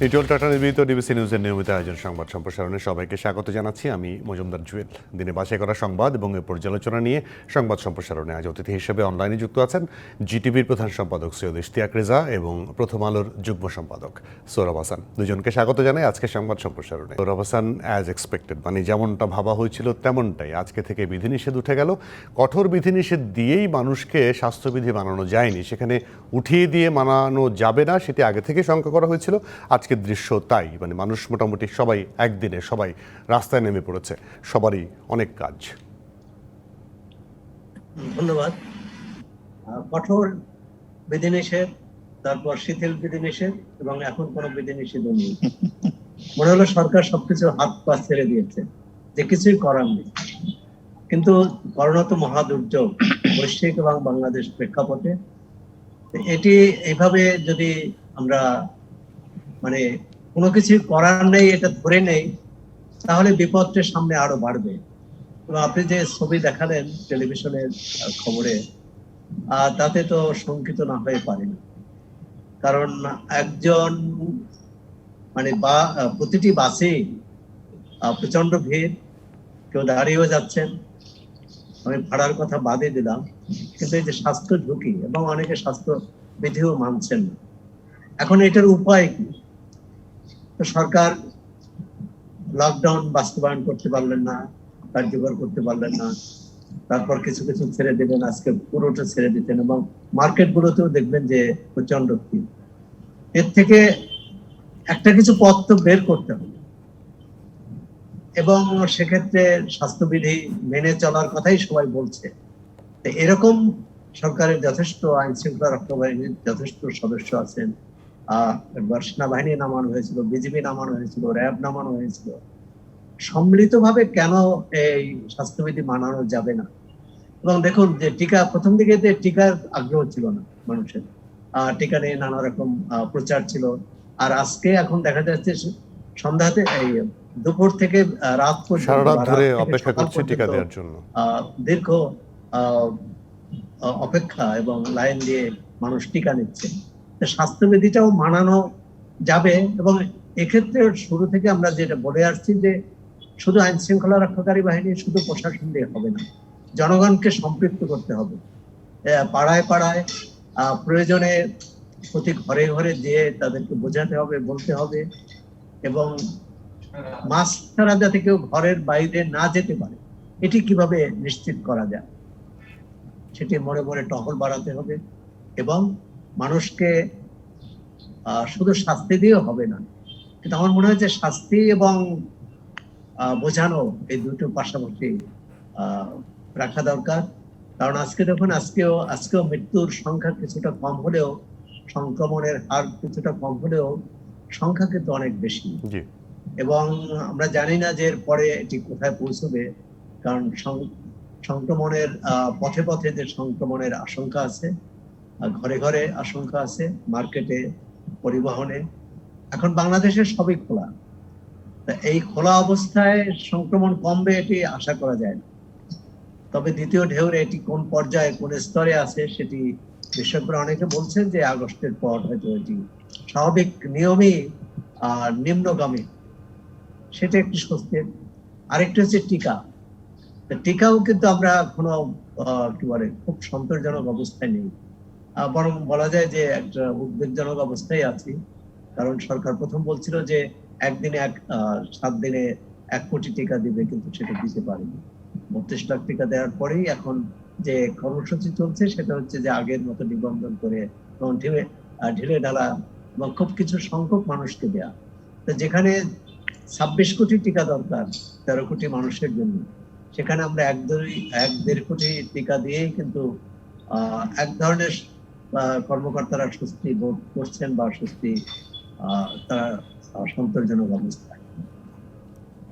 Nitol tata নিবেদিত DBC নিউজের নিয়মিত আয়োজন সংবাদ সম্প্রসারণে সবাইকে স্বাগত জানাচ্ছি। আমি মজুমদার জুয়েল। দিনে বাছাই করা সংবাদ এবং এর পর্যালোচনা নিয়ে সংবাদ সম্প্রসারণে আজ অতিথি হিসেবে অনলাইনে যুক্ত আছেন জিটিভির প্রধান সম্পাদক সৈয়দ ইশতিয়াক রেজা এবং প্রথম আলোর যুগ্ম সম্পাদক সৌরভ হাসান। দুজনকে স্বাগত জানাই আজকে সংবাদ সম্প্রসারণে। সৌরভ হাসান, অ্যাজ এক্সপেক্টেড, মানে যেমনটা ভাবা হয়েছিল তেমনটাই আজকে থেকে বিধিনিষেধ উঠে গেল। কঠোর বিধিনিষেধ দিয়েই মানুষকে স্বাস্থ্যবিধি মানানো যায়নি, সেখানে উঠিয়ে দিয়ে মানানো যাবে না, সেটি আগে থেকে শঙ্কা করা হয়েছিল। আজকের দৃশ্য তাই, মানে মানুষ মোটামুটি সবাই একদিনে সবাই রাস্তায় নেমে পড়েছে, সবারই অনেক কাজ। ধন্যবাদ। কঠোর বিধিনিষেধ, তারপর শিথিল বিধিনিষেধ এবং এখন কোনো বিধিনিষেধ নেই। মনে হলো সরকার সবকিছু হাত পা ছেড়ে দিয়েছে, যে কিছুই করার নেই। কিন্তু করোনা তো মহা দুর্যোগ বৈশ্বিক এবং বাংলাদেশ প্রেক্ষাপটে। এটি এইভাবে যদি আমরা মানে কোনো কিছু করার নেই এটা ধরে নেই, তাহলে বিপদটা সামনে আরো বাড়বে। এবং আপনি যে ছবি দেখালেন টেলিভিশনের খবরে, তাতে তো শঙ্কিত না হয়ে পারে না। কারণ একজন মানে প্রতিটি বাসে প্রচন্ড ভিড়, কেউ দাঁড়িয়েও যাচ্ছেন, আমি ভাড়ার কথা বাদে দিলাম, কিন্তু এই যে স্বাস্থ্য ঝুঁকি এবং অনেকে স্বাস্থ্য বিধিও মানছেন না। এখন এটার উপায় কি? তো সরকার লকডাউন বাস্তবায়ন করতে পারলেন না, কার্যকর করতে পারলেন না। তারপর কিছু কিছু ছেড়ে দিলেন, আজকে পুরোটা ছেড়ে দিতেন এবং মার্কেট গুলোতেও দেখবেন যে প্রচন্ড ভিড়। এর থেকে একটা কিছু পথ তো বের করতে হবে এবং সেক্ষেত্রে স্বাস্থ্যবিধি মেনে চলার কথাই সবাই বলছে। এরকম সরকারের যথেষ্ট আইন শৃঙ্খলা রক্ষা বাহিনীর যথেষ্ট সদস্য আছেন। একবার সেনাবাহিনী নামানো হয়েছিল, বিজিবি নামানো হয়েছিল, র্যাব নামানো হয়েছিল। সম্মিলিতভাবে কেন এই স্বাস্থ্যবিধি মানানো যাবে না? এবং দেখুন যে টিকা, প্রথম দিকে টিকার আগ্রহ ছিল না মানুষের, টিকা নিয়ে নানা রকম প্রচার ছিল। আর আজকে এখন দেখা যাচ্ছে সন্ধ্যাতে এই দুপুর থেকে রাত পর্যন্ত অপেক্ষা করছে টিকা দেওয়ার জন্য, দীর্ঘ অপেক্ষা এবং লাইন দিয়ে মানুষ টিকা নিচ্ছে। স্বাস্থ্যবিধিটাও মানানো যাবে এবং এক্ষেত্রে শুরু থেকে আমরা যেটা বলে আসছি যে শুধু আইন শৃঙ্খলা রক্ষাকারী বাহিনী, শুধু প্রশাসন দিয়ে হবে না, জনগণকে সম্পৃক্ত করতে হবে। পাড়ায় পাড়ায় প্রয়োজনে প্রতি ঘরে ঘরে যেয়ে তাদেরকে বোঝাতে হবে, বলতে হবে এবং মাস্ক ছাড়া যাতে কেউ ঘরের বাইরে না যেতে পারে, এটি কিভাবে নিশ্চিত করা যায় সেটি মনে মনে টহল বাড়াতে হবে। এবং মানুষকে শুধু শাস্তি দিয়েও হবে না, কিন্তু আমার মনে হয় যে শাস্তি এবং বোঝানো এই দুটো পাশাপাশি রাখা দরকার। কারণ আজকে দেখুন, আজকেও মৃত্যুর সংখ্যা কিছুটা কম হলেও, সংক্রমণের হার কিছুটা কম হলেও সংখ্যা কিন্তু অনেক বেশি। এবং আমরা জানি না যে এর পরে এটি কোথায় পৌঁছবে, কারণ সংক্রমণের পথে পথে যে সংক্রমণের আশঙ্কা আছে, ঘরে ঘরে আশঙ্কা আছে, মার্কেটে, পরিবহনে। এখন বাংলাদেশের সবই খোলা, এই খোলা অবস্থায় সংক্রমণ কমবে এটি আশা করা যায় না। তবে দ্বিতীয় ঢেউরে এটি কোন পর্যায়ে, কোন স্তরে আছে সেটি বিশেষজ্ঞরা অনেকে বলছেন যে আগস্টের পর হয়তো এটি স্বাভাবিক নিয়মই নিম্নগামী, সেটা একটি স্বস্তির। আরেকটি হচ্ছে টিকা। টিকাও কিন্তু আমরা এখনো কি বলে খুব সন্তোষজনক অবস্থায় নেই, বরং বলা যায় যে একটা উদ্বেগজনক অবস্থায় আছি। কারণ সরকার প্রথম বলছিল যে 7 দিনে 1 কোটি টিকা দিবে, কিন্তু সেটা দিতে পারেনি। 32 লাখ টিকা দেওয়ার পরেই এখন যে কর্মসূচি চলছে সেটা হচ্ছে যে আগের মতো নিবন্ধন করে ঢিলে ঢালা এবং খুব কিছু সংখ্যক মানুষকে দেয়া। যেখানে 26 কোটি টিকা দরকার 13 কোটি মানুষের জন্য, সেখানে আমরা 1-1.5 কোটি টিকা দিয়েই কিন্তু এক ধরনের কর্মকর্তারা স্বস্তি বোধ করছেন বা স্বস্তি তারা সন্তোষজনক অবস্থায়।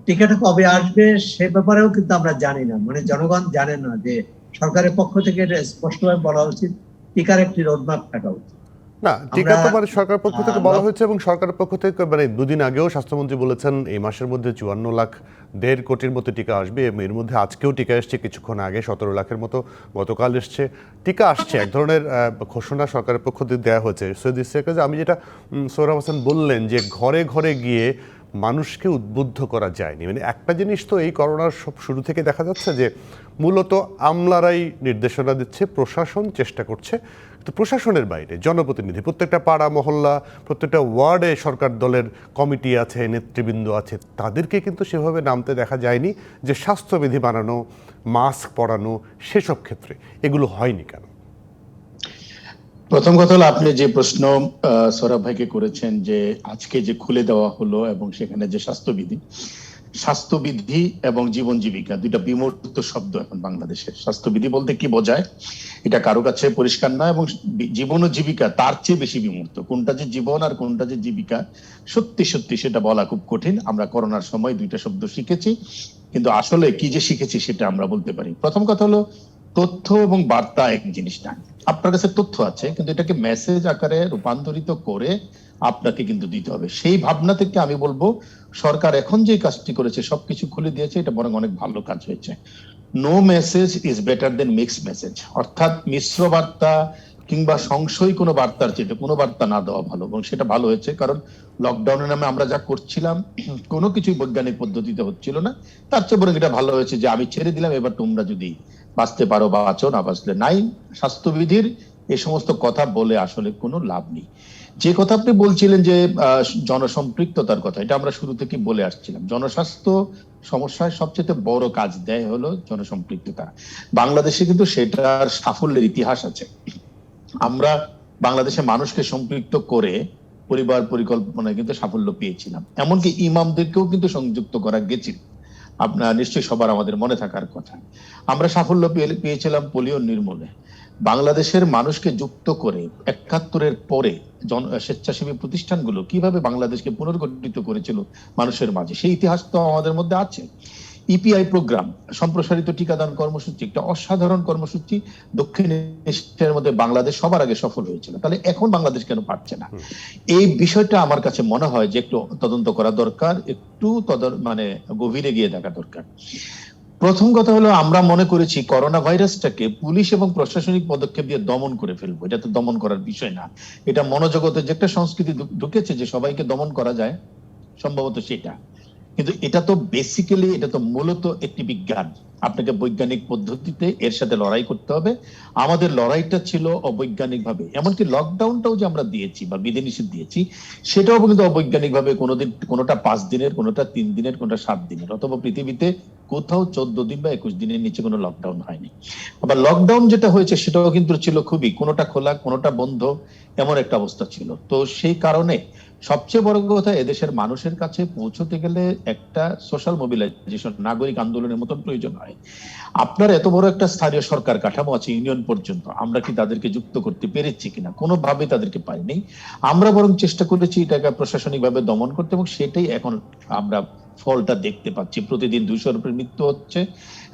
টিকাটা কবে আসবে সে ব্যাপারেও কিন্তু আমরা জানি না, মানে জনগণ জানে না যে সরকারের পক্ষ থেকে এটা স্পষ্টভাবে বলা উচিত, টিকার একটি রোডম্যাপ থাকা উচিত না, টিকা আমরা তো মানে সরকারের পক্ষ থেকে বলা লক- হয়েছে, এবং সরকারের পক্ষ থেকে মানে দুদিন আগেও স্বাস্থ্যমন্ত্রী বলেছেন এই মাসের মধ্যে 54 লাখ 1.5 কোটির মতো টিকা আসবে, এবং এর মধ্যে আজকেও টিকা এসছে, কিছুক্ষণ আগে 17 লাখের মতো গতকাল এসছে। টিকা আসছে, এক ধরনের ঘোষণা সরকারের পক্ষ থেকে দেওয়া হয়েছে। সৈয়দ ইশতিয়াক, যে আমি যেটা সোহরাব হোসেন বললেন যে ঘরে ঘরে গিয়ে মানুষকে উদ্বুদ্ধ করা যায়নি, মানে একটা জিনিস তো এই করোনার সব শুরু থেকে দেখা যাচ্ছে যে মূলত আমলারাই নির্দেশনা দিচ্ছে, প্রশাসন চেষ্টা করছে, তো প্রশাসনের বাইরে জনপ্রতিনিধি, প্রত্যেকটা পাড়া মহল্লা, প্রত্যেকটা ওয়ার্ডে সরকার দলের কমিটি আছে, নেতৃবৃন্দ আছে, তাদেরকে কিন্তু সেভাবে নামতে দেখা যায়নি যে স্বাস্থ্যবিধি বানানো, মাস্ক পরানো, সেসব ক্ষেত্রে এগুলো হয়নি কেন? প্রথম কথা হলো, আপনি যে প্রশ্ন সৌরভ ভাইকে করেছেন যে আজকে যে খুলে দেওয়া হলো এবং সেখানে যে স্বাস্থ্যবিধি এবং জীবন জীবিকা দুইটা বিমূর্ত শব্দ এখন বাংলাদেশের। স্বাস্থ্যবিধি বলতে কি বোঝায় এটা কারো কাছে পরিষ্কার না, এবং জীবন ও জীবিকা তার চেয়ে বেশি বিমূর্ত। কোনটা যে জীবন আর কোনটা যে জীবিকা সত্যি সত্যি সেটা বলা খুব কঠিন। আমরা করোনার সময় দুইটা শব্দ শিখেছি, কিন্তু আসলে কি যে শিখেছি সেটা আমরা বলতে পারি। প্রথম কথা হলো, তথ্য এবং বার্তা এক জিনিস না। আপনার কাছে তথ্য আছে, কিন্তু এটাকে মেসেজ আকারে রূপান্তরিত করে আপনাকে কিন্তু দিতে হবে। সেই ভাবনা থেকে আমি বলবো সরকার এখন যে কাজটি করেছে, সবকিছু খুলে দিয়েছে, এটা বরং অনেক ভালো কাজ হয়েছে। No message is better than mix message, অর্থাৎ মিশ্র বার্তা কিংবা সংশয় কোনো বার্তার চেয়ে কোনো বার্তা না দেওয়া ভালো, এবং সেটা ভালো হয়েছে। কারণ লকডাউনের নামে আমরা যা করছিলাম কোনো কিছুই বৈজ্ঞানিক পদ্ধতিতে হচ্ছিল না, তার চেয়ে বরং এটা ভালো হয়েছে যে আমি ছেড়ে দিলাম, এবার তোমরা যদি বাঁচতে পারো বাঁচো, না বাঁচলে নাই। স্বাস্থ্যবিধির এই সমস্ত কথা বলে আসলে কোনো লাভ নেই। যে কথা আপনি বলছিলেন যে জনসম্পৃক্ততার কথা, এটা আমরা শুরু থেকে বলে আসছিলাম। জনস্বাস্থ্য সমস্যায় সবচেয়ে বড় কাজ দেয় হলো জনসম্পৃক্ততা। বাংলাদেশে কিন্তু সেটার সাফল্যের ইতিহাস আছে। আমরা বাংলাদেশে মানুষকে সম্পৃক্ত করে পরিবার পরিকল্পনায় কিন্তু সাফল্য পেয়েছিলাম, এমনকি ইমামদেরকেও কিন্তু সংযুক্ত করা গেছিল। আপনার নিশ্চয়ই সবার আমাদের মনে থাকার কথা। আমরা সাফল্য পেয়েছিলাম পোলিও নির্মূলে। বাংলাদেশের মানুষকে যুক্ত করে ৭১-এর পরে স্বেচ্ছাসেবী প্রতিষ্ঠানগুলো কিভাবে বাংলাদেশকে পুনর্গঠিত করেছিল মানুষের মাঝে, সেই ইতিহাস তো আমাদের মধ্যে আছে। ইপিআই প্রোগ্রাম, সম্প্রসারিত টিকাদান কর্মসূচি, একটা অসাধারণ কর্মসূচি। দক্ষিণ এশিয়ার মধ্যে বাংলাদেশ সবার আগে সফল হয়েছিল, তাহলে এখন বাংলাদেশ কেন পারছে না? এই বিষয়টা আমার কাছে মনে হয় যে একটু তদন্ত করা দরকার, একটু মানে গভীরে গিয়ে দেখা দরকার। প্রথম কথা হলো, আমরা মনে করেছি করোনা ভাইরাসটাকে পুলিশ এবং প্রশাসনিক পদক্ষেপ দিয়ে দমন করে ফেলবো। এটা তো দমন করার বিষয় না। এটা মনোজগতের যে একটা সংস্কৃতি ঢুকেছে যে সবাইকে দমন করা যায়, সম্ভবত সেটা। কিন্তু এটা তো বেসিক্যালি, এটা তো মূলত একটি বিজ্ঞান। আপনাকে বৈজ্ঞানিক পদ্ধতিতে এর সাথে লড়াই করতে হবে। আমাদের লড়াইটা ছিল অবৈজ্ঞানিক ভাবে। এমনকি লকডাউনটাও যে আমরা দিয়েছি বা বিধিনিষেধ দিয়েছি, সেটাও কিন্তু অবৈজ্ঞানিক ভাবে। কোনোটা 5 দিনের, কোনোটা 3 দিনের, কোনোটা 7 দিনের, অথবা পৃথিবীতে কোথাও 14 দিন বা 21 দিনের নিচে কোনো লকডাউন হয়নি। আবার লকডাউন যেটা হয়েছে সেটাও কিন্তু ছিল খুবই, কোনোটা খোলা কোনোটা বন্ধ, এমন একটা অবস্থা ছিল। তো সেই কারণে সবচেয়ে বড় কথা, এদেশের মানুষের কাছে পৌঁছতে গেলে একটা সোশ্যাল মোবিলাইজেশন, নাগরিক আন্দোলনের মতন প্রয়োজন হয়। আপনার এত বড় একটা স্থানীয় সরকার কাঠামো আছে, ইউনিয়ন পর্যন্ত, আমরা কি তাদেরকে যুক্ত করতে পেরেছি কিনা? কোনোভাবে তাদেরকে পাইনি। আমরা বরং চেষ্টা করেছি এটাকে প্রশাসনিক ভাবে দমন করতে, এবং সেটাই এখন আমরা ফলটা দেখতে পাচ্ছি। প্রতিদিন 200-এর উপরে মৃত্যু হচ্ছে,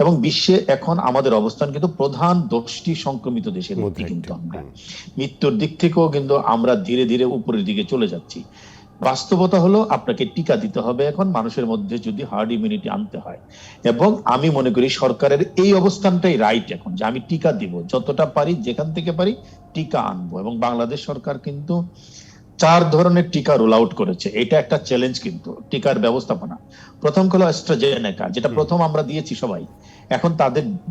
এবং বিশ্বে এখন আমাদের অবস্থান কিন্তু প্রধান 10টি সংক্রমিত দেশের মধ্যে। কিন্তু আমরা মৃত্যুর দিক থেকেও কিন্তু আমরা ধীরে ধীরে উপরের দিকে চলে যাচ্ছি। বাস্তবতা হলো, আপনাকে টিকা দিতে হবে এখন মানুষের মধ্যে যদি হার্ড ইমিউনিটি আনতে হয়। এবং আমি মনে করি সরকারের এই অবস্থানটাই রাইট এখন, যে আমি টিকা দিব, যতটা পারি যেখান থেকে পারি টিকা আনবো। এবং বাংলাদেশ সরকার কিন্তু 4 ধরনের টিকা রোল আউট করেছে। এটা একটা চ্যালেঞ্জ কিন্তু টিকার ব্যবস্থাপনা। প্রথম হলো অ্যাস্ট্রাজেনেকা, যেটা প্রথম আমরা দিয়েছি সবাই। এখন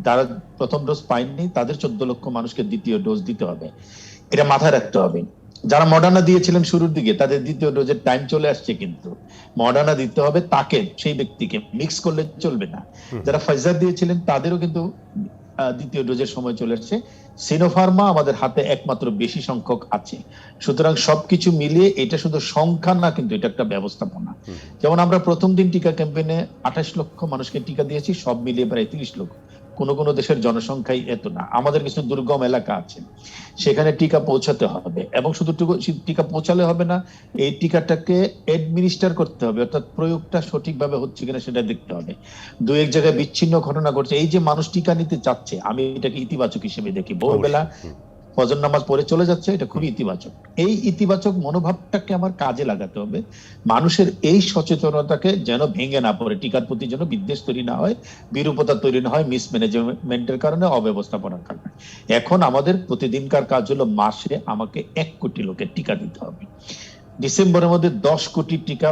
যারা প্রথম ডোজ পায়নি তাদের 14 লক্ষ মানুষকে দ্বিতীয় ডোজ দিতে হবে, এটা মাথায় রাখতে হবে। যারা মডার্না দিয়েছিলেন শুরুর দিকে, তাদের দ্বিতীয় ডোজের টাইম চলে আসছে, কিন্তু মডার্না দিতে হবে তাকে, সেই ব্যক্তিকে, মিক্স করলে চলবে না। যারা ফাইজার দিয়েছিলেন তাদেরও কিন্তু দ্বিতীয় ডোজের সময় চলে আসছে। সিনোফার্মা আমাদের হাতে একমাত্র বেশি সংখ্যক আছে। সুতরাং সবকিছু মিলিয়ে এটা শুধু সংখ্যা না, কিন্তু এটা একটা ব্যবস্থাপনা। যেমন আমরা প্রথম দিন টিকা ক্যাম্পেইনে 28 লক্ষ মানুষকে টিকা দিয়েছি, সব মিলিয়ে প্রায় 30 লক্ষ। কোন কোন দেশের জনসংখ্যাই এত না। আমাদের কিছু দুর্গম এলাকা আছে, সেখানে টিকা পৌঁছাতে হবে, এবং শুধু টিকা পৌঁছালে হবে না, এই টিকাটাকে অ্যাডমিনিস্টার করতে হবে, অর্থাৎ প্রয়োগটা সঠিকভাবে হচ্ছে কিনা সেটা দেখতে হবে। 2-1 জায়গায় বিচ্ছিন্ন ঘটনা ঘটছে। এই যে মানুষ টিকা নিতে চাচ্ছে, আমি এটাকে ইতিবাচক হিসেবে দেখি। ভোরবেলা ফজর নামাজ পড়ে চলে যাচ্ছে, এটা খুবই ইতিবাচক। এই ইতিবাচক মনোভাবটাকে আমার কাজে লাগাতে হবে, মানুষের এই সচেতনতাকে যেন ভেঙে না পড়ে, টিকার প্রতি যেন বিদ্বেষ তৈরি না হয়, বিরূপতা তৈরি না হয় মিসম্যানেজমেন্টের কারণে, অব্যবস্থাপনার কারণে। এখন আমাদের প্রতিদিনকার কাজ হলো মাসে আমাকে 1 কোটি লোকের টিকা দিতে হবে। ডিসেম্বরের মধ্যে 10 কোটি টিকা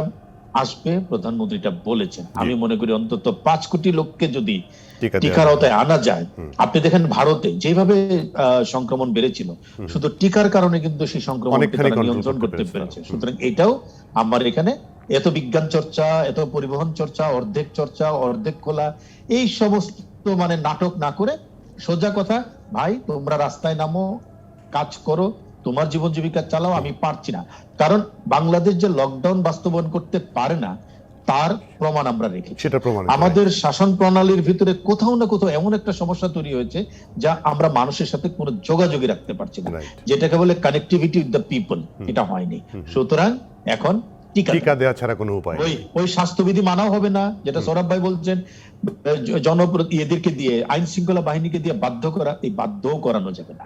আসবে, প্রধানমন্ত্রীটা বলেছেন। আমি মনে করি অন্তত 5 কোটি লোককে যদি টিকার আওতায় আনা যায়। আপনি দেখেন ভারতে যেভাবে সংক্রমণ বেড়েছিল, শুধু টিকার কারণে কিন্তু সেই সংক্রমণকে তারা নিয়ন্ত্রণ করতে পেরেছে। সুতরাং এটাও আমার এখানে এত বিজ্ঞান চর্চা, এত পরিবহন চর্চা, অর্ধেক খোলা, এই সমস্ত মানে নাটক না করে সোজা কথা, ভাই তোমরা রাস্তায় নামো, কাজ করো, তোমার জীবন জীবিকা চালাও, আমি পারছি না। কারণ বাংলাদেশ যে লকডাউন বাস্তবায়ন করতে পারে না তার প্রমাণ আমরা রেখেছি। আমাদের শাসন প্রণালীর ভিতরে কোথাও না কোথাও এমন একটা সমস্যা তৈরি হয়েছে যা আমরা মানুষের সাথে কোনো যোগাযোগই রাখতে পারছি না, যেটাকে বলে কানেক্টিভিটি উইথ দ্য পিপল, এটা হয়নি। সুতরাং এখন টিকা দেওয়া ছাড়া কোনো উপায় নেই। ওই স্বাস্থ্যবিধি মানাও হবে না, যেটা সৌরভ ভাই বলছেন, এদেরকে দিয়ে, আইন শৃঙ্খলা বাহিনীকে দিয়ে বাধ্য করা, এই বাধ্যও করানো যাবে না।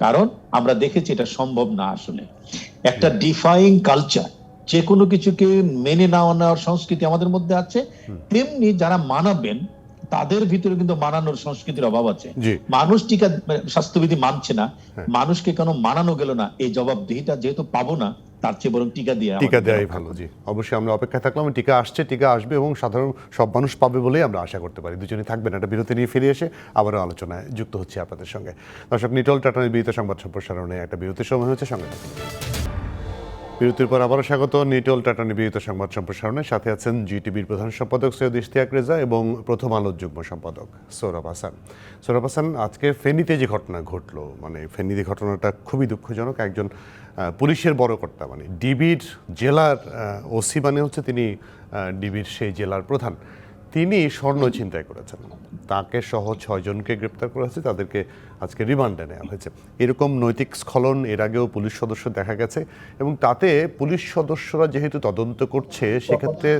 কারণ আমরা দেখেছি এটা সম্ভব না। আসলে একটা ডিফাইং কালচার, যে কোনো কিছুকে মেনে নেওয়ার সংস্কৃতি আমাদের মধ্যে আছে, তেমনি যারা মানাবেন তাদের ভিতরে কিন্তু মানানোর সংস্কৃতির অভাব আছে। মানুষ টিকা স্বাস্থ্যবিধি মানছে না, মানুষকে কেন মানানো গেল না, এই জবাবদিহিটা যেহেতু পাবো না, তার চেয়ে বরং টিকা দেওয়াই ভালো। জি, অবশ্যই আমরা অপেক্ষায় থাকলাম। টিকা আসছে, টিকা আসবে এবং সাধারণ সব মানুষ পাবে বলেই আমরা আশা করতে পারি। দুজনেই থাকবেন, একটা বিরতি নিয়ে ফিরে এসে আবারও আলোচনায় যুক্ত হচ্ছে আপনাদের সঙ্গে। দর্শক, নিটল টাটা নিবেদিত সংবাদ সম্প্রসারণে একটা বিরতির সময় হচ্ছে, সঙ্গে বিরতির পর আবারও স্বাগত নিটল টাটা নিবেদিত সংবাদ সম্প্রসারণের সাথে আছেন জিটিভির প্রধান সম্পাদক সৈয়দ ইশতিয়াক রেজা এবং প্রথম আলোর যুগ্ম সম্পাদক সৌরভ হাসান। সৌরভ হাসান, আজকে ফেনীতে যে ঘটনা ঘটলো, মানে ফেনীতে ঘটনাটা খুবই দুঃখজনক। একজন পুলিশের বড় কর্তা, মানে ডিবির জেলার ওসি, মানে হচ্ছে তিনি ডিবির সেই জেলার প্রধান, তিনি স্বর্ণ ছিনতাই করেছেন। তাকে সহ 6 জনকে গ্রেপ্তার করা হয়েছে, তাদেরকে আজকে রিমান্ডে নেওয়া হয়েছে। এরকম নৈতিক স্খলন এর আগেও পুলিশ সদস্য দেখা গেছে, এবং তাতে পুলিশ সদস্যরা যেহেতু তদন্ত করছে, সেক্ষেত্রে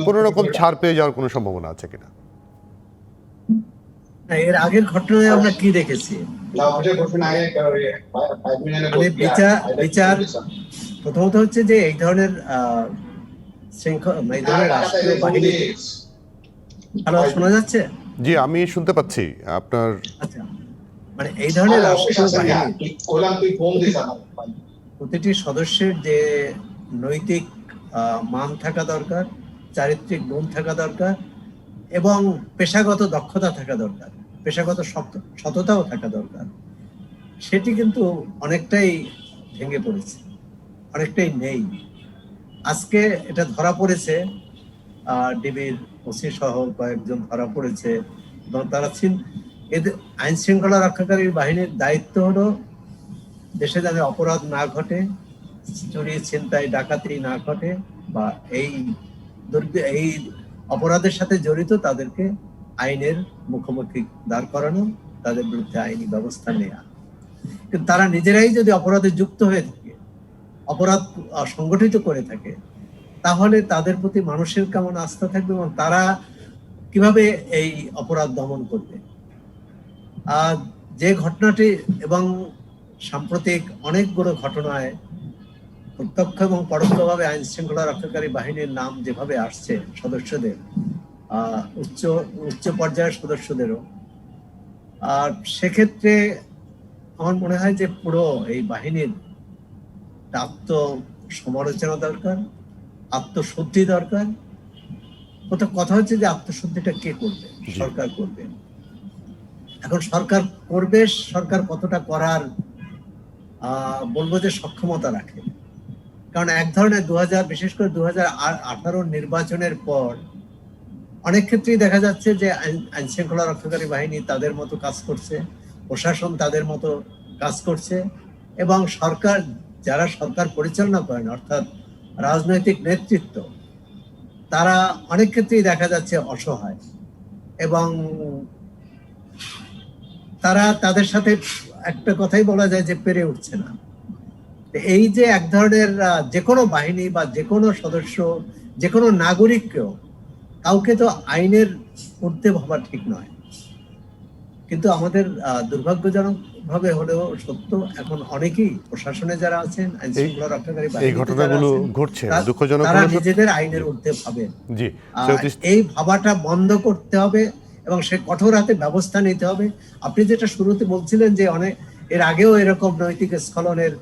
কোনো রকম ছাড় পেয়ে যাওয়ার কোনো সম্ভাবনা আছে কিনা? এর আগের ঘটনায় আমরা কি দেখেছি? বিচার প্রথমত হচ্ছে যে এই ধরনের রাষ্ট্রীয় বাহিনী, হ্যালো, শোনা যাচ্ছে? জি, আমি শুনতে পাচ্ছি আপনার। আচ্ছা, মানে এই ধরনের রাষ্ট্রীয় বাহিনী প্রতিটি সদস্যের যে নৈতিক মান থাকা দরকার, চারিত্রিক গুণ থাকা দরকার, এবং পেশাগত দক্ষতা থাকা দরকার, পেশাগত সততাও থাকা দরকার, সেটি কিন্তু অনেকটাই ভেঙে পড়েছে, অনেকটাই নেই। আজকে এটা ধরা পড়েছে, ডিবির ওসি সহ কয়েকজন ধরা পড়েছে, এবং তারা এদের আইন শৃঙ্খলা রক্ষাকারী বাহিনীর দায়িত্ব হলো দেশে যাতে অপরাধ না ঘটে, চুরি, ছিনতাই, ডাকাতি না ঘটে, বা এই অপরাধের সাথে জড়িত তাদেরকে আইনের মুখোমুখি দাঁড় করানো, তাদের বিরুদ্ধে আইনি ব্যবস্থা নেওয়া। কিন্তু তারা নিজেরাই যদি অপরাধে যুক্ত হয়ে থাকে, অপরাধ সংগঠিত করে থাকে, তাহলে তাদের প্রতি মানুষের কেমন আস্থা থাকবে এবং তারা কিভাবে এই অপরাধ দমন করবে? যে ঘটনাটি এবং সাম্প্রতিক অনেকগুলো ঘটনায় প্রত্যক্ষ এবং পরোক্ষভাবে আইন শৃঙ্খলা রক্ষাকারী বাহিনীর নাম যেভাবে আসছে, সদস্যদের, উচ্চ পর্যায়ের সদস্যদেরও, আর সেক্ষেত্রে আমার মনে হয় যে পুরো এই বাহিনীর আত্মসমালোচনা দরকার, আত্মশুদ্ধি দরকার। কথা হচ্ছে যে আত্মশুদ্ধিটা কে করবে? সরকার করবে। এখন সরকার করবে, সরকার কতটা করার বলবো যে সক্ষমতা রাখে। কারণ এক ধরনের বিশেষ করে 2018 নির্বাচনের পর অনেক ক্ষেত্রেই দেখা যাচ্ছে যে আইন শৃঙ্খলা রক্ষাকারী বাহিনী তাদের মতো কাজ করছে, প্রশাসন তাদের মতো কাজ করছে, এবং যারা সরকার পরিচালনা করেন, অর্থাৎ রাজনৈতিক নেতৃত্ব, তারা অনেক ক্ষেত্রেই দেখা যাচ্ছে অসহায়, এবং তারা তাদের সাথে একটা কথাই বলা যায় যে পেরে উঠছে না। এই যে এক ধরনের যে কোনো বাহিনী বা যে কোনো সদস্য, যে কোনো নাগরিককেও, কাউকে তো আইনের ঊর্ধ্বে ভাবা ঠিক নয়। কিন্তু আমাদের দুর্ভাগ্যজনক ভাবে হলেও সত্য, এখন অনেকেই প্রশাসনে যারা আছেন, আইন শৃঙ্খলা রক্ষাকারী এই বাহিনীতে যারা ঘটনাগুলো আছেন, ঘটছে, তা- দুঃখজনক তারা হলেও সত্য। নিজেদের আইনের ঊর্ধ্বে ভাবেন। জি, সৈয়দ এই ভাবাটা বন্ধ করতে হবে এবং সে কঠোর হাতে ব্যবস্থা নিতে হবে। আপনি যেটা শুরুতে বলছিলেন যে অনেক এর আগেও এরকম নৈতিক স্খলনের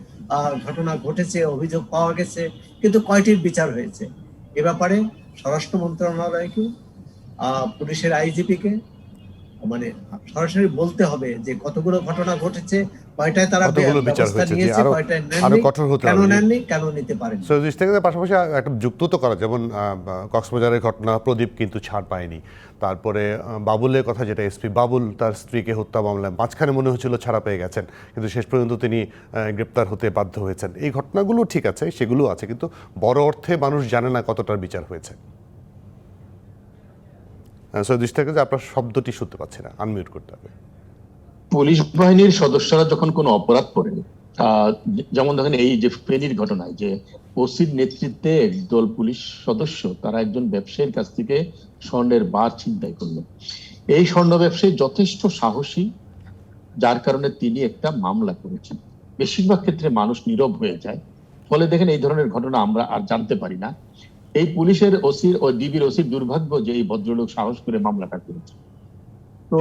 ঘটনা ঘটেছে, অভিযোগ পাওয়া গেছে, কিন্তু কয়টির বিচার হয়েছে? এ ব্যাপারে স্বরাষ্ট্র মন্ত্রণালয়কে, পুলিশের আইজিপিকে মানে সরাসরি বলতে হবে যে কতগুলো ঘটনা ঘটেছে, কয়টায় তারা কতগুলো বিচার ব্যবস্থা হয়েছে, জি, নিয়েছে, আরো কয়টায় আরো নেননি, কঠোর হতে কেন হবে, জি। নেননি, কেন নিতে পারেন। সৈয়দ ইশতেকের পাশাপাশি একটা যুক্ত তো করা, যেমন কক্সবাজারের ঘটনা, প্রদীপ কিন্তু ছাড় পায়নি। তারপরে বাবুলের কথা, যেটা এসপি বাবুল তার স্ত্রীকে হত্যা মামলায় মাঝখানে মনে হচ্ছিল ছাড়া পেয়ে গেছেন, কিন্তু শেষ পর্যন্ত তিনি গ্রেপ্তার হতে বাধ্য হয়েছেন। এই ঘটনাগুলো ঠিক আছে, সেগুলো আছে, কিন্তু বড় অর্থে মানুষ জানে না কতটার বিচার হয়েছে। সৈয়দ ইশতেক, আপনার শব্দটি শুনতে পাচ্ছি না, আনমিউট করতে হবে। পুলিশ বাহিনীর সদস্যরা যখন কোনো অপরাধ করে, যেমন দেখেন এই যে ফেনীর ঘটনায় যে ওসির নেতৃত্বে একদল পুলিশ সদস্য তারা একজন ব্যবসায়ীর কাছ থেকে স্বর্ণের বার ছিনতাই করলো। এই স্বর্ণ ব্যবসায়ী যথেষ্ট সাহসী, যার কারণে তিনি একটা মামলা করেছেন। বেশিরভাগ ক্ষেত্রে মানুষ নীরব হয়ে যায়, ফলে দেখেন এই ধরনের ঘটনা আমরা আর জানতে পারি না। এই পুলিশের ওসির ও ডিবির ওসির দুর্ভাগ্য যে এই ভদ্রলোক সাহস করে মামলাটা করেছে। তো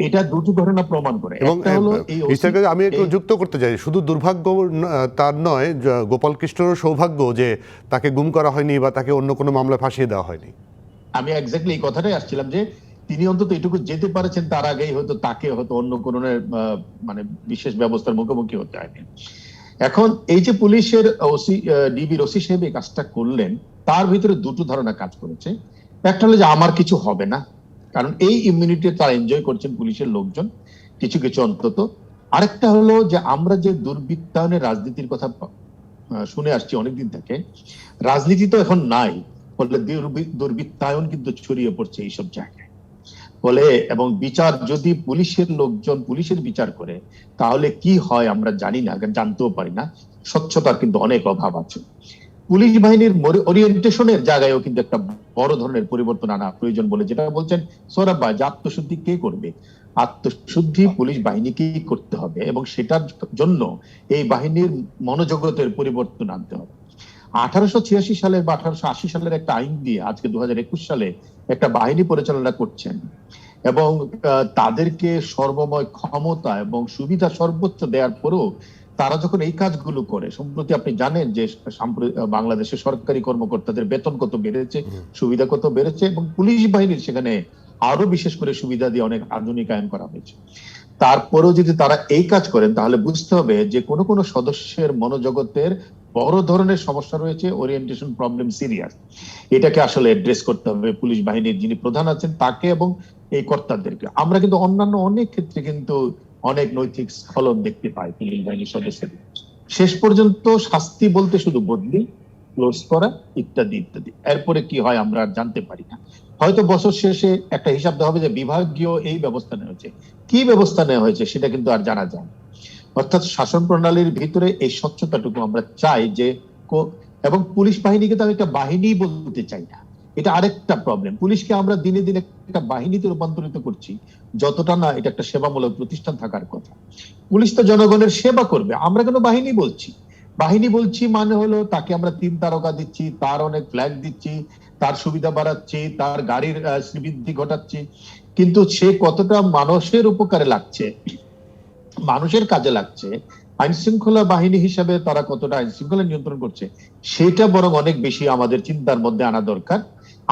এটা দুটো ঘটনা প্রমাণ করে। এবং একটা হলো এই ইশতেক, আমি একটু যুক্ত করতে চাই, শুধু দুর্ভাগ্য তার নয়, গোপাল কৃষ্ণেরও সৌভাগ্য যে তাকে গুম করা হয়নি বা তাকে অন্য কোনো মামলায় ফাঁসিয়ে দেওয়া হয়নি। আমি এক্স্যাক্টলি এই কথাটাই আসছিলাম যে তিনি অন্তত এটুকু যেতে পারেছেন, তার আগেই হয়তো তাকে হয়তো অন্য কোনো মানে বিশেষ ব্যবস্থার মুখোমুখি হতে হয়নি। এখন এই যে পুলিশের ওসি, ডিবির ওসি সাহেব এই কাজটা করলেন, তার ভিতরে দুটো ধারণা কাজ করেছে। একটা হলো যে আমার কিছু হবে না, কারণ এই ইমিউনিটি তারা এনজয় করছেন পুলিশের লোকজন কিছু কিছু অন্তত। আরেকটা হলো যে আমরা যে দুর্বৃত্তায়নের রাজনীতির কথা শুনে আসছি অনেকদিন থেকে, রাজনীতি তো এখন নাই, ফলে দুর্বৃত্তায়ন কিন্তু ছড়িয়ে পড়ছে এইসব জায়গায়। ফলে এবং বিচার যদি পুলিশের লোকজন পুলিশের বিচার করে তাহলে কি হয় আমরা জানি না, জানতেও পারি না। স্বচ্ছতার কিন্তু অনেক অভাব আছে। পুলিশ বাহিনীর ওরিয়েন্টেশনের জায়গায়ও কিন্তু একটা বড় ধরনের পরিবর্তন আনা প্রয়োজন বলে যেটা বলছেন সৌরভ ভাই, যে আত্মশুদ্ধি কে করবে? আত্মশুদ্ধি পুলিশ বাহিনীকেই করতে হবে, এবং সেটার জন্য এই বাহিনীর মনোজগতের পরিবর্তন আনতে হবে। 1886 সালের বা 1880 সালের একটা আইন দিয়ে আজকে 2021 সালে একটা বাহিনী পরিচালনা করছেন, এবং তাদেরকে সর্বময় ক্ষমতা এবং সুবিধা সর্বোচ্চ দেওয়ার পরেও তারা যখন এই কাজগুলো করে, সম্প্রতি আপনি জানেন যে বাংলাদেশের সরকারি কর্মকর্তাদের বেতন কত বেড়েছে, সুবিধা কত বেড়েছে, এবং পুলিশ বাহিনীর সেখানে আরো বিশেষ করে সুবিধা দিয়ে অনেক আধুনিকায়ন করা হয়েছে। তারপরেও যদি তারা এই কাজ করেন তাহলে বুঝতে হবে যে কোনো কোনো সদস্যের মনোজগতের বড় ধরনের সমস্যা রয়েছে, ওরিয়েন্টেশন প্রবলেম সিরিয়াস। এটাকে আসলে অ্যাড্রেস করতে হবে পুলিশ বাহিনীর যিনি প্রধান আছেন তাকে এবং এই কর্তাদেরকে। আমরা কিন্তু অন্যান্য অনেক ক্ষেত্রে কিন্তু অনেক নৈতিক স্খলন দেখতে পাই পুলিশ বাহিনীর সদস্যদের। শেষ পর্যন্ত শাস্তি বলতে শুধু বদলি, ক্লোজ করা, ইত্যাদি ইত্যাদি। এরপরে কি হয় আমরা আর জানতে পারি না। হয়তো বছর শেষে একটা হিসাব দেওয়া হবে যে বিভাগীয় এই ব্যবস্থা নেওয়া হয়েছে, কি ব্যবস্থা নেওয়া হয়েছে সেটা কিন্তু আর জানা যায়। অর্থাৎ শাসন প্রণালীর ভিতরে এই স্বচ্ছতাটুকু আমরা চাই যে, এবং পুলিশ বাহিনীকে তো আমি একটা বাহিনী বলতে চাই না, এটা আরেকটা প্রবলেম। পুলিশকে আমরা দিনে দিনে একটা বাহিনীতে রূপান্তরিত করছি, যতটা না এটা একটা সেবামূলক প্রতিষ্ঠান থাকার কথা। পুলিশ তো জনগণের সেবা করবে, আমরা কেন বাহিনী বলছি? বাহিনী বলছি মানে হলো তাকে আমরা 3 তারকা দিচ্ছি, তার অনেক ফ্ল্যাগ দিচ্ছি, তার সুবিধা বাড়াচ্ছি, তার গাড়ির শ্রীবৃদ্ধি ঘটাচ্ছি, কিন্তু সে কতটা মানুষের উপকারে লাগছে, মানুষের কাজে লাগছে, আইন শৃঙ্খলা বাহিনী হিসেবে তারা কতটা আইন শৃঙ্খলা নিয়ন্ত্রণ করছে, সেটা বরং অনেক বেশি আমাদের চিন্তার মধ্যে আনা দরকার।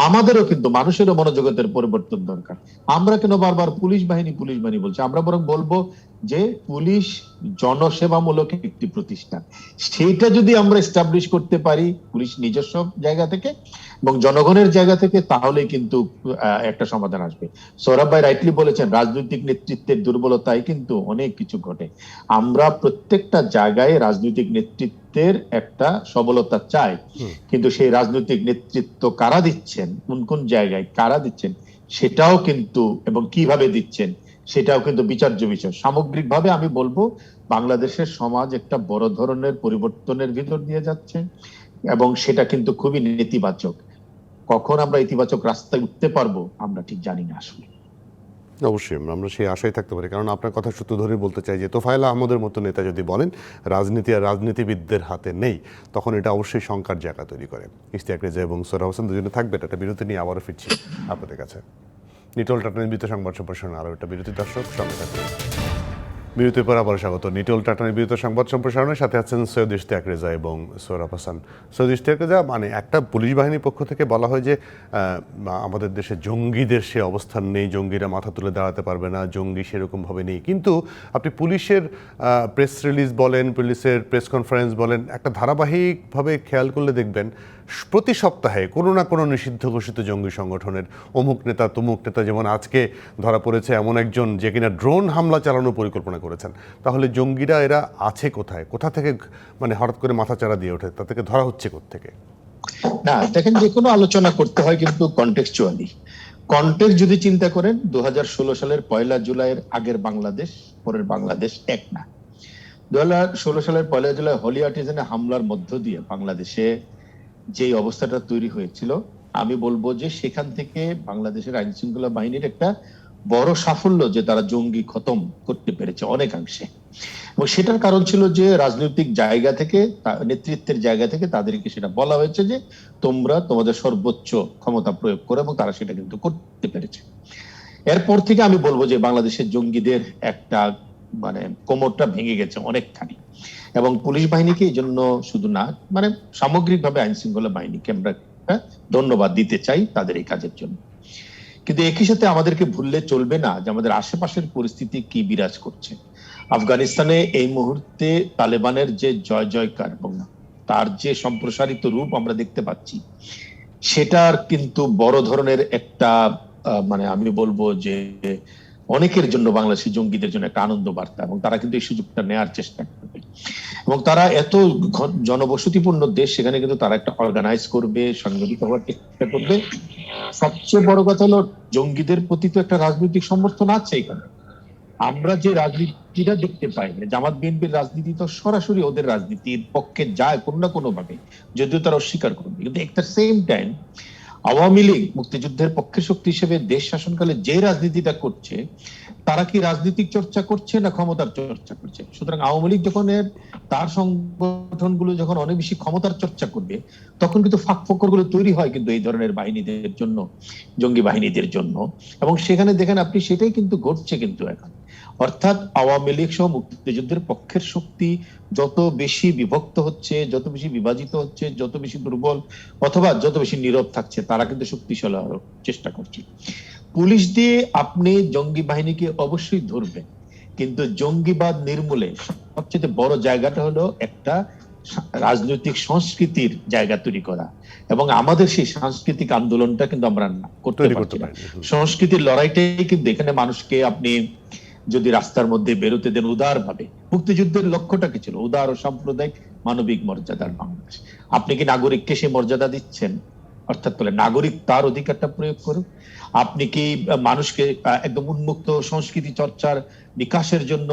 আমাদেরও কিন্তু মানুষেরও মনোজগতের পরিবর্তন দরকার। আমরা কেন বারবার পুলিশ বাহিনী বলছি? আমরা বরং বলবো যে পুলিশ জনসেবামূলক একটি প্রতিষ্ঠান। সেটা যদি আমরা এস্টাবলিশ করতে পারি পুলিশ নিজস্ব জায়গা থেকে এবং জনগণের জায়গা থেকে, তাহলে কিন্তু একটা সমাধান আসবে। সৌরভ ভাই রাইটলি বলেছেন, রাজনৈতিক নেতৃত্বের দুর্বলতায় কিন্তু অনেক কিছু ঘটে। আমরা প্রত্যেকটা জায়গায় রাজনৈতিক নেতৃত্বের একটা সবলতা চাই, কিন্তু সেই রাজনৈতিক নেতৃত্ব কারা দিচ্ছেন, কোন কোন জায়গায় কারা দিচ্ছেন, সেটাও কিন্তু এবং কিভাবে দিচ্ছেন সেটাও কিন্তু বিচার্য বিষয়। সামগ্রিকভাবে আমি বলবো বাংলাদেশের সমাজ একটা বড় ধরনের পরিবর্তনের ভিতর দিয়ে যাচ্ছে, এবং সেটা কিন্তু খুবই নেতিবাচক। কখন আমরা ইতিবাচক রাস্তায় উঠতে পারবো আমরা ঠিক জানি না আসলে। অবশ্যই আমরা সেই আশায় থাকতে পারি, কারণ আপনার কথা সূত্র ধরে বলতে চাই যে তোফায়েল আহমদের মতো নেতা যদি বলেন রাজনীতি আর রাজনীতিবিদদের হাতে নেই, তখন এটা অবশ্যই শঙ্কার জায়গা তৈরি করে। ইশতিয়াক রেজা এবং সোহরাব হোসেন দুজনে থাকবে, একটা বিরতি নিয়ে আবারও ফিরছি আপনাদের কাছে। নিটল টাটা নির্মিত সংবাদ সম্প্রসারণ আরও একটা বিরতি, দর্শক সঙ্গে থাকবেন। বিরতির পর আবার স্বাগত। নিটল টাটা নির্মিত সংবাদ সম্প্রসারণের সাথে আছেন সৈয়দ ইশতিয়াক রেজা এবং সোহরাব হাসান। সৈয়দ ইশতিয়াক রেজা, মানে একটা পুলিশ বাহিনীর পক্ষ থেকে বলা হয় যে আমাদের দেশে জঙ্গিদের সে অবস্থান নেই, জঙ্গিরা মাথা তুলে দাঁড়াতে পারবে না, জঙ্গি সেরকমভাবে নেই। কিন্তু আপনি পুলিশের প্রেস রিলিজ বলেন, পুলিশের প্রেস কনফারেন্স বলেন, একটা ধারাবাহিকভাবে খেয়াল করলে দেখবেন প্রতি সপ্তাহে কোনো না কোনো নিষিদ্ধ ঘোষিত জঙ্গি সংগঠনের অমুক নেতা তমুক নেতা, যেমন আজকে ধরা পড়েছে এমন একজন যে কিনা ড্রোন হামলা চালানোর পরিকল্পনা করেছেন। তাহলে জঙ্গিরা এরা আছে কোথায়, কোথা থেকে মানে হঠাৎ করে মাথাচাড়া দিয়ে ওঠে, তা থেকে ধরা হচ্ছে কোত্থেকে? না দেখেন, যে কোনো আলোচনা করতে হয় কিন্তু কনটেক্সচুয়ালি। কনটেক্সট যদি চিন্তা করেন, 2016 সালের 1 জুলাইয়ের আগের বাংলাদেশ পরের বাংলাদেশ এক না। 2016 সালের 1 জুলাই হোলি আর্টিজানে হামলার মধ্য দিয়ে বাংলাদেশে যে অবস্থাটা তৈরি হয়েছিল, আমি বলবো যে সেখান থেকে বাংলাদেশের আইন শৃঙ্খলা বাহিনীর একটা বড় সাফল্য যে তারা জঙ্গি খতম করতে পেরেছে অনেকাংশে। এবং সেটার কারণ ছিল যে রাজনৈতিক জায়গা থেকে, নেতৃত্বের জায়গা থেকে তাদেরকে সেটা বলা হয়েছে যে তোমরা তোমাদের সর্বোচ্চ ক্ষমতা প্রয়োগ করো, এবং তারা সেটা কিন্তু করতে পেরেছে। এরপর থেকে আমি বলবো যে বাংলাদেশের জঙ্গিদের একটা মানে কোমরটা ভেঙে গেছে অনেকখানি। এবং পুলিশ বাহিনীকে এই জন্য শুধু না, মানে সামগ্রিকভাবে আইন শৃঙ্খলা বাহিনীকে আমরা ধন্যবাদ দিতে চাই তাদের এই কাজের জন্য। কিন্তু একই সাথে আমাদেরকে ভুললে চলবে না যে আমাদের আশেপাশের পরিস্থিতি কি বিরাজ করছে। আফগানিস্তানে এই মুহূর্তে তালেবানের যে জয় জয়কার এবং তার যে সম্প্রসারিত রূপ আমরা দেখতে পাচ্ছি, সেটার কিন্তু বড় ধরনের একটা মানে আমি বলবো যে অনেকের জন্য বাংলাদেশি জঙ্গিদের জন্য একটা আনন্দ বার্তা, এবং তারা কিন্তু এই সুযোগটা নেওয়ার চেষ্টা করবে। এবং তারা এত জনবসতিপূর্ণ দেশ, সেখানে কিন্তু তারা একটা অর্গানাইজ করবে, সংগঠিত হওয়ার চেষ্টা করবে। সবচেয়ে বড় কথা হলো জঙ্গিদের প্রতি তো একটা রাজনৈতিক সমর্থন আছে এখানে। আমরা যে রাজনীতিটা দেখতে পাই, জামাত বিএনপির রাজনীতি তো সরাসরি ওদের রাজনীতির পক্ষে যায় কোনো না কোনো ভাবে, যদিও তারা অস্বীকার করবে। কিন্তু একটা সেম টাইম আওয়ামী লীগ মুক্তিযুদ্ধের পক্ষের শক্তি হিসেবে দেশ শাসনকালে যে রাজনীতিটা করছে, তারা কি রাজনৈতিক চর্চা করছে না ক্ষমতার চর্চা করছে? সুতরাং আওয়ামী লীগ যখন তার সংগঠনগুলো যখন অনেক বেশি ক্ষমতার চর্চা করবে, তখন কিন্তু ফাঁক ফোকর গুলো তৈরি হয় কিন্তু এই ধরনের বাহিনীদের জন্য, জঙ্গি বাহিনীদের জন্য। এবং সেখানে দেখেন আপনি, সেটাই কিন্তু ঘটছে কিন্তু এখন। অর্থাৎ আওয়ামী লীগ সহ মুক্তিযুদ্ধের পক্ষের শক্তি যত বেশি বিভক্ত হচ্ছে, যত বেশি বিভাজিত হচ্ছে, যত বেশি দুর্বল অথবা যত বেশি নীরব থাকছে, তারা কিন্তু শক্তিশালী হওয়ার চেষ্টা করছে। পুলিশ দিয়ে আপনি জঙ্গি বাহিনীকে অবশ্যই ধরবেন, কিন্তু জঙ্গিবাদ নির্মূলে সবচেয়ে বড় জায়গাটা হলো একটা রাজনৈতিক সংস্কৃতির জায়গা তৈরি করা। এবং আমাদের সেই সাংস্কৃতিক আন্দোলনটা কিন্তু আমরা করতে পারছি না। সংস্কৃতির লড়াইটাই কিন্তু এখানে মানুষকে আপনি যদি রাস্তার মধ্যে বেরোতে দেন উদার ভাবে, মুক্তিযুদ্ধের লক্ষ্যটা কি ছিল? উদার ও সাম্প্রদায়িক মানবিক মর্যাদার বাংলাদেশ। আপনি কি নাগরিককে সেই মর্যাদা দিচ্ছেন? অর্থাৎ বলে নাগরিক তার অধিকারটা প্রয়োগ করুক। আপনি কি মানুষকে একদম উন্মুক্ত সংস্কৃতি চর্চার বিকাশের জন্য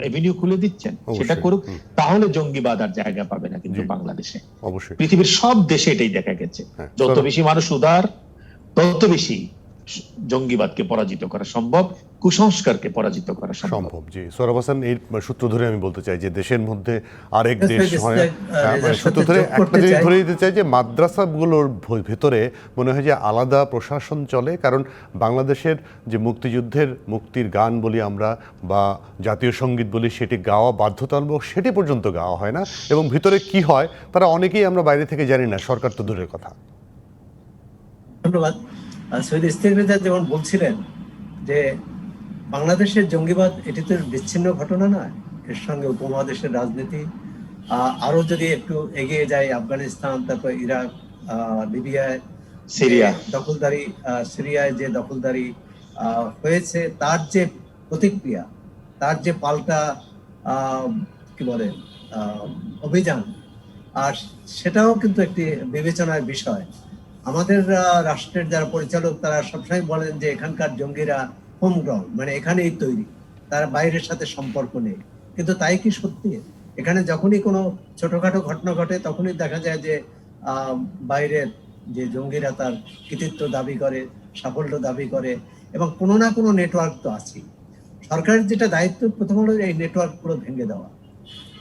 এভিনিউ খুলে দিচ্ছেন? সেটা করুক। তাহলে জঙ্গিবাদ আর জায়গা পাবে না কিন্তু বাংলাদেশে। অবশ্যই পৃথিবীর সব দেশে এটাই দেখা গেছে, যত বেশি মানুষ উদার, তত বেশি জঙ্গিবাদকে পরাজিত করা সম্ভব, কুসংস্কারকে পরাজিত করা সম্ভব। জি, সোহরাব হাসান, এই সূত্র ধরে আমি বলতে চাই যে দেশের মধ্যে আরেক দেশ সূত্র ধরে একটা জিনিস ধরে দিতে চাই যে মাদ্রাসাগুলোর ভেতরে মনে হয় যে আলাদা প্রশাসন চলে। কারণ বাংলাদেশের যে মুক্তিযুদ্ধের মুক্তির গান বলি আমরা বা জাতীয় সঙ্গীত বলি, সেটি গাওয়া বাধ্যতামূলক, সেটি পর্যন্ত গাওয়া হয় না। এবং ভিতরে কি হয় তারা অনেকেই আমরা বাইরে থেকে জানি না, সরকার তো দূরের কথা। ধন্যবাদ। সৈয়দ ইশতিয়াক রেজা যেমন বলছিলেন যে বাংলাদেশের জঙ্গিবাদ এটি তো বিচ্ছিন্ন ঘটনা নয়, এর সঙ্গে উপমহাদেশের রাজনীতি, আরো যদি একটু এগিয়ে যায় আফগানিস্তান, তারপর ইরাক, লিবিয়ায় সিরিয়া দখলদারি, সিরিয়ায় যে দখলদারি হয়েছে, তার যে প্রতিক্রিয়া, তার যে পাল্টা কি বলে অভিযান, আর সেটাও কিন্তু একটি বিবেচনার বিষয়। আমাদের রাষ্ট্রের যারা পরিচালক তারা সবসময় বলেন যে এখানকার জঙ্গিরা হোমগ্রাউন্ড, মানে এখানেই তৈরি, তার বাইরের সাথে সম্পর্ক নেই। কিন্তু তাই কি সত্যি? এখানে যখনই কোনো ছোটখাটো ঘটনা ঘটে, তখনই দেখা যায় যে বাইরের যে জঙ্গিরা তার কৃতিত্ব দাবি করে, সাফল্য দাবি করে, এবং কোনো না কোনো নেটওয়ার্ক তো আছেই। সরকারের যেটা দায়িত্ব, প্রথম হলো এই নেটওয়ার্ক পুরো ভেঙে দেওয়া।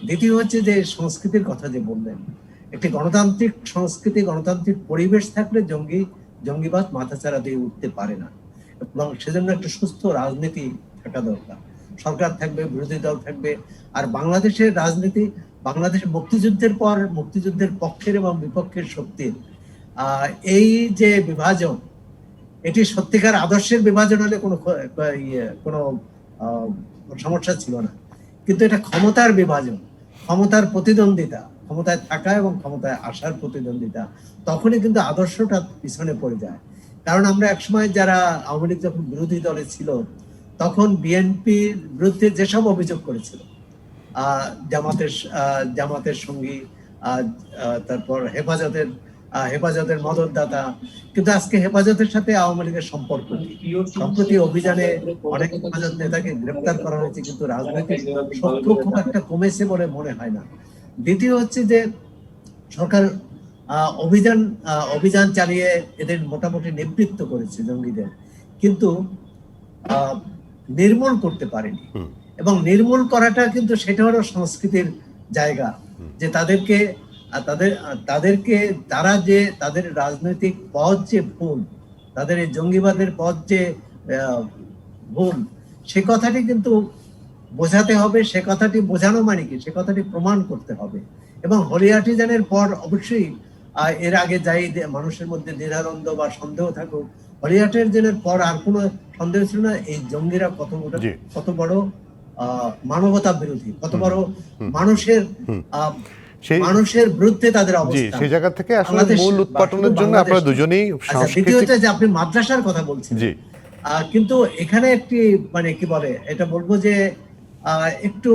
দ্বিতীয় হচ্ছে যে সংস্কৃতির কথা যে বললেন, একটি গণতান্ত্রিক সংস্কৃতি, গণতান্ত্রিক পরিবেশ থাকলে জঙ্গিবাদ মাথাচাড়া দিয়ে উঠতে পারে না, এবং সেজন্য একটা সুস্থ রাজনীতি থাকা দরকার। সরকার থাকবে, বিরোধী দল থাকবে। আর বাংলাদেশের রাজনীতি, বাংলাদেশের মুক্তিযুদ্ধের পর মুক্তিযুদ্ধের পক্ষের এবং বিপক্ষের শক্তির এই যে বিভাজন, এটি সত্যিকার আদর্শের বিভাজন হলে কোনো সমস্যা ছিল না, কিন্তু এটা ক্ষমতার বিভাজন, ক্ষমতার প্রতিদ্বন্দ্বিতা, ক্ষমতায় থাকা এবং ক্ষমতায় আসার প্রতিদ্বন্দ্বিতা, তখনই কিন্তু আদর্শটা পিছনে পড়ে যায়। কারণ আমরা একসময় যারা আওয়ামী লীগ যখন বিরোধী দলে ছিল, তখন বিএনপির বিরুদ্ধে যেসব অভিযোগ করেছিল, জামাতের সঙ্গী, তারপর হেফাজতের মদতদাতা, কিন্তু আজকে হেফাজতের সাথে আওয়ামী লীগের সম্পর্ক কি? সম্প্রতি অভিযানে অনেক হেফাজত নেতাকে গ্রেপ্তার করা হয়েছে, কিন্তু রাজনৈতিক শত্রু খুব একটা কমেছে বলে মনে হয় না। দ্বিতীয় হচ্ছে যে সরকার অভিযান চালিয়ে এদের মোটামুটি নিবৃত্ত করেছে জঙ্গিদের, কিন্তু নির্মূল করতে পারেনি। এবং নির্মূল করাটা কিন্তু সেটা হলো সংস্কৃতির জায়গা, যে তারা যে তাদের রাজনৈতিক পথ যে ভুল, তাদের এই জঙ্গিবাদের পথ যে ভুল, সে কথাটি কিন্তু বোঝাতে হবে। সে কথাটি বোঝানো মানে কি, সে কথাটি প্রমাণ করতে হবে। এবং হলিয়াটিজানের পর অবশ্যই এর আগে যাই মানুষের মধ্যে দ্বিধাদ্বন্দ্ব বা সন্দেহ থাকুক, হলিয়াটিজানের পর আর কোনো সন্দেহ ছিল না এই জঙ্গিরা কত বড় মানবতা বিরোধী, কত বড় মানুষের বিরুদ্ধে তাদের অবস্থান। সেই জায়গা থেকে আসলে মূল উৎপাটনের জন্য আপনারা দুজনেই দ্বিতীয়ত যে আপনি মাদ্রাসার কথা বলছেন, কিন্তু এখানে একটি মানে কি বলে, এটা বলবো যে একটু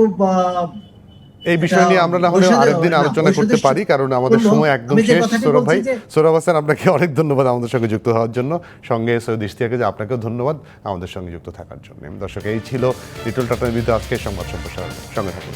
এই বিষয় নিয়ে আমরা না হলে আরেকদিন আলোচনা করতে পারি, কারণ আমাদের সময় একদম শেষ। সৌরভ ভাই, সৌরভ হাসান, আপনাকে অনেক ধন্যবাদ আমাদের সঙ্গে যুক্ত হওয়ার জন্য। সঙ্গে সৈয়দ ইশতিয়াক, আপনাকেও ধন্যবাদ আমাদের সঙ্গে যুক্ত থাকার জন্য। দর্শক, এই ছিল লিটল টাটার বিরুদ্ধে আজকের সংবাদ সম্প্রসারণ। সঙ্গে থাকুন।